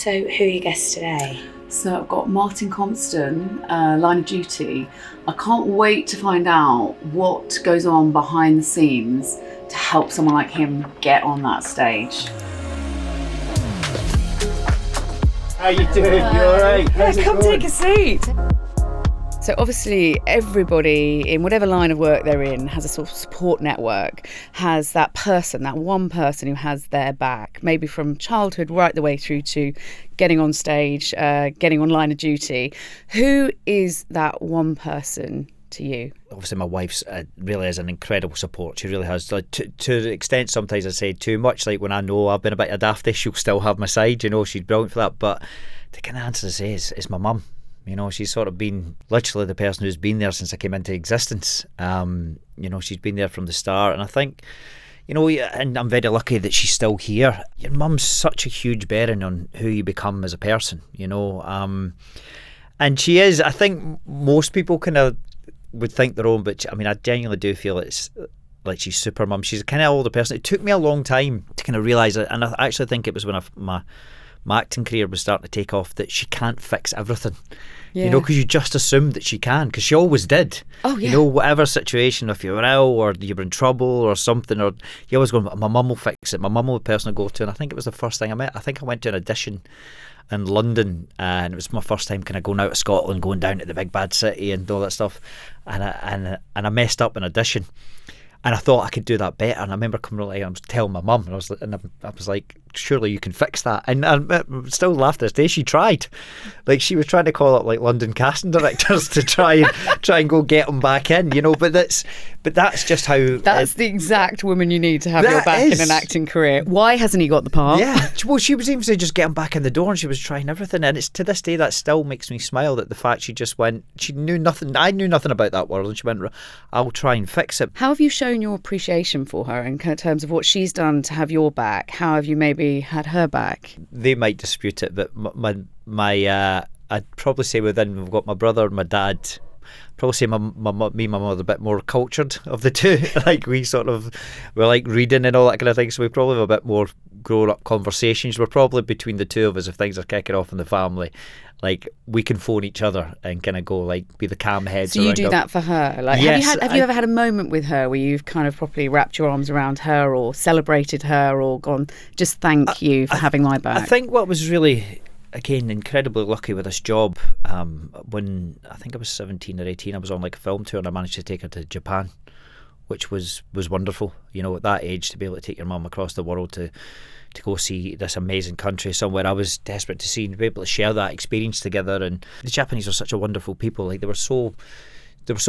So who are your guests today? So I've got Martin Compston, Line of Duty. I can't wait to find out what goes on behind the scenes to help someone like him get on that stage. How you doing? You alright? Yeah, come take a seat. So obviously everybody in whatever line of work they're in has a sort of support network, has that person, that one person who has their back, maybe from childhood right the way through to getting on stage, getting on Line of Duty. Who is that one person to you? Obviously my wife's really is an incredible support. She really has, like, to the extent sometimes I say too much, like when I know I've been a bit of a dafty, she'll still have my side, you know, she's brilliant for that. But the kind of answer to say is my mum. You know, she's sort of been literally the person who's been there since I came into existence. You know, she's been there from the start, and I think, you know, and I'm very lucky that she's still here. Your mum's such a huge bearing on who you become as a person, you know. And she is, I think most people kind of would think their own, but I mean, I genuinely do feel it's like she's super mum. She's a kind of older person. It took me a long time to kind of realise it, and I actually think it was when my acting career was starting to take off that she can't fix everything. Yeah. You know, because you just assumed that she can, because she always did. Oh, yeah. You know, whatever situation, if you were ill or you were in trouble or something, or you always go, my mum will fix it. My mum will be the person to go to. And I think it was the first thing I met. I think I went to an audition in London, and it was my first time kind of going out of Scotland, going down to the big bad city and all that stuff. And I messed up an audition. And I thought I could do that better. And I remember coming like, I was telling my mum, and I was like, surely you can fix that. And I still laugh to this day. She tried, like she was trying to call up like London casting directors to try and go get them back in, you know. But that's just how. That's the exact woman you need to have your back in an acting career. Why hasn't he got the part? Yeah, well, she was even saying just get him back in the door, and she was trying everything. And it's to this day that still makes me smile, that the fact she just went, she knew nothing. I knew nothing about that world, and she went, I'll try and fix it. How have you shown your appreciation for her in terms of what she's done to have your back? How have you maybe had her back? They might dispute it, but my I'd probably say within, we've got my brother and my dad. Probably say me and my mum are a bit more cultured of the two. Like we like reading and all that kind of thing, so we probably have a bit more grown up conversations. We're probably between the two of us, if things are kicking off in the family, like we can phone each other and kind of go like be the calm heads. So you do that for her? Like, yes, have you ever had a moment with her where you've kind of properly wrapped your arms around her or celebrated her or gone, just thank you for having my back? I think what was really, again, incredibly lucky with this job, when I think I was 17 or 18, I was on like a film tour and I managed to take her to Japan, which was wonderful. You know, at that age, to be able to take your mum across the world to go see this amazing country somewhere I was desperate to see, and to be able to share that experience together. And the Japanese are such a wonderful people. Like they were so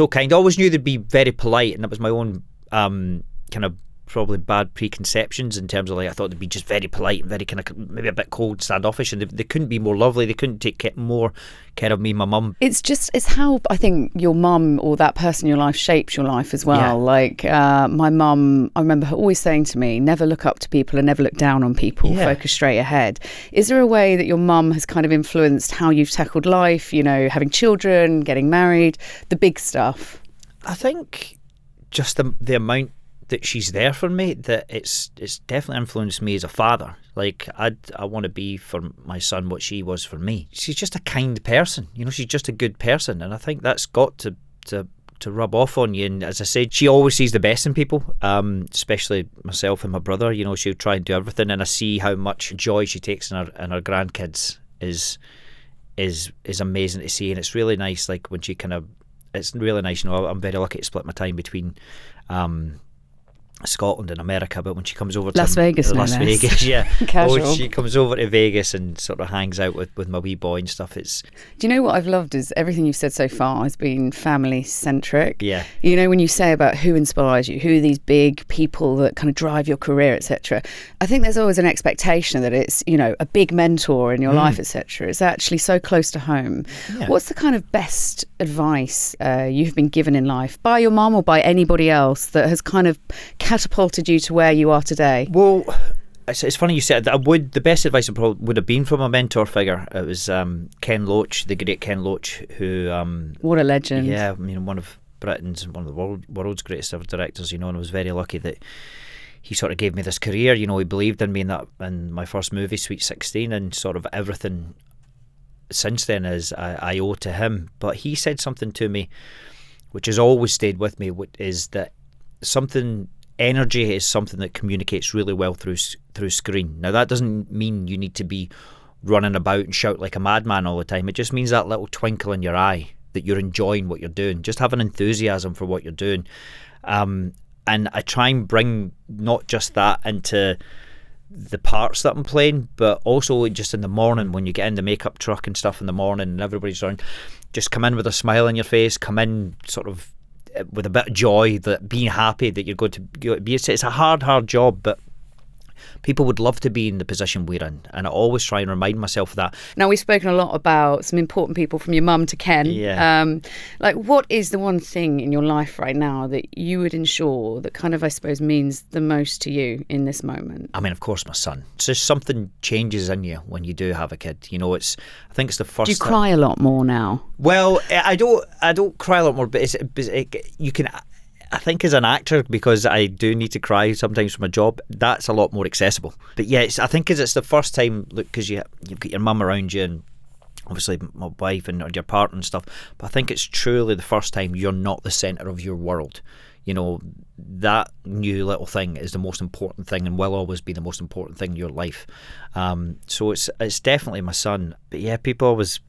kind. I always knew they'd be very polite, and that was my own kind of probably bad preconceptions in terms of, like, I thought they'd be just very polite and very kind of maybe a bit cold, standoffish, and they couldn't be more lovely. They couldn't take more care of me and my mum. It's how I think your mum or that person in your life shapes your life as well. Yeah. Like my mum, I remember her always saying to me, never look up to people and never look down on people, focus straight ahead. Is there a way that your mum has kind of influenced how you've tackled life, you know, having children, getting married, the big stuff? I think just the amount that she's there for me, that it's definitely influenced me as a father. Like I want to be for my son what she was for me. She's just a kind person, you know. She's just a good person, and I think that's got to rub off on you. And as I said, she always sees the best in people, especially myself and my brother. You know, she'll try and do everything, and I see how much joy she takes in her grandkids is amazing to see. And it's really nice, like when she it's really nice. You know, I'm very lucky to split my time between Scotland and America, but when she comes over to Las Vegas, yeah, casual. When she comes over to Vegas and sort of hangs out with my wee boy and stuff, it's. Do you know what I've loved is everything you've said so far has been family centric. Yeah. You know, when you say about who inspires you, who are these big people that kind of drive your career, etc. I think there's always an expectation that it's, you know, a big mentor in your life, etc. It's actually so close to home. Yeah. What's the kind of best advice you've been given in life by your mum or by anybody else that has kind of catapulted you to where you are today? Well, it's funny you said that. The best advice would have been from a mentor figure. It was Ken Loach, the great Ken Loach, who what a legend. Yeah, I mean, one of Britain's and one of the world's greatest ever directors, you know. And I was very lucky that he sort of gave me this career. You know, he believed in me in my first movie, Sweet 16, and sort of everything since then is I owe to him. But he said something to me which has always stayed with me, which is that energy is something that communicates really well through screen. Now, that doesn't mean you need to be running about and shout like a madman all the time. It just means that little twinkle in your eye that you're enjoying what you're doing. Just have an enthusiasm for what you're doing. And I try and bring not just that into the parts that I'm playing, but also just in the morning when you get in the makeup truck and stuff in the morning and everybody's around, just come in with a smile on your face, come in sort of with a bit of joy, that being happy that you're going to be. It's a hard job, but people would love to be in the position we're in, and I always try and remind myself of that. Now, we've spoken a lot about some important people, from your mum to Ken. Yeah. Like, what is the one thing in your life right now that you would ensure that kind of, I suppose, means the most to you in this moment? I mean, of course, my son. It's just something changes in you when you do have a kid. You know, I think it's the first. Do you cry a lot more now? Well, I don't cry a lot more, but you can. I think as an actor, because I do need to cry sometimes for my job, that's a lot more accessible. But yeah, I think because it's the first time, look, because you've got your mum around you and obviously my wife and your partner and stuff, but I think it's truly the first time you're not the centre of your world. You know, that new little thing is the most important thing and will always be the most important thing in your life. So it's definitely my son. But yeah, people always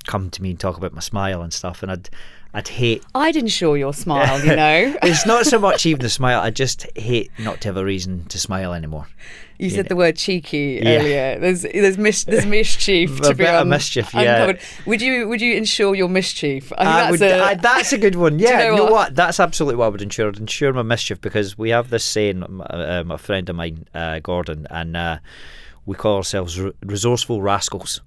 come to me and talk about my smile and stuff, and I'd hate. I'd ensure your smile, you know. It's not so much even the smile. I just hate not to have a reason to smile anymore. You said the word cheeky earlier. There's mischief to be bit of mischief, yeah. uncovered. Would you ensure your mischief? That's a good one. Yeah, you know what? That's absolutely what I would ensure. I'd ensure my mischief, because we have this saying, a friend of mine, Gordon, and we call ourselves resourceful rascals.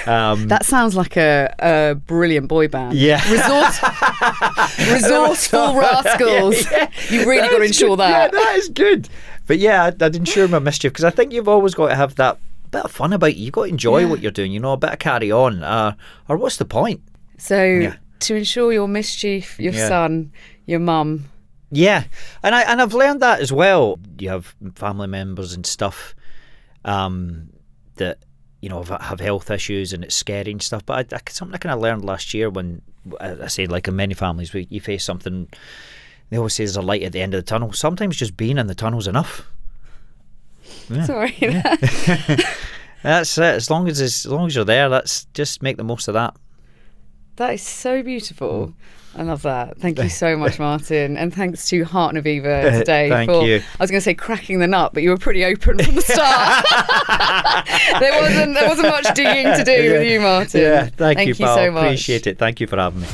That sounds like a brilliant boy band. Yeah. Resourceful rascals. Yeah. You really got to ensure that. Yeah, that is good. But yeah, I'd ensure my mischief, because I think you've always got to have that bit of fun about you. You've got to enjoy what you're doing, you know, a bit of carry on. Or what's the point? So to ensure your mischief, your son, your mum. Yeah, and I've learned that as well. You have family members and stuff that, you know, have health issues, and it's scary and stuff. But something I kind of learned last year, when I say, like in many families, you face something, they always say there's a light at the end of the tunnel. Sometimes just being in the tunnel's enough. Yeah. Sorry. Yeah. That's it. As long as you're there, that's just make the most of that. That is so beautiful. I love that. Thank you so much, Martin. And thanks to Heart and Aviva today Thank for, you. I was going to say cracking the nut, but you were pretty open from the start. there wasn't much digging to do with you, Martin. Yeah, thank you, you pal. so much. Appreciate it. Thank you for having me.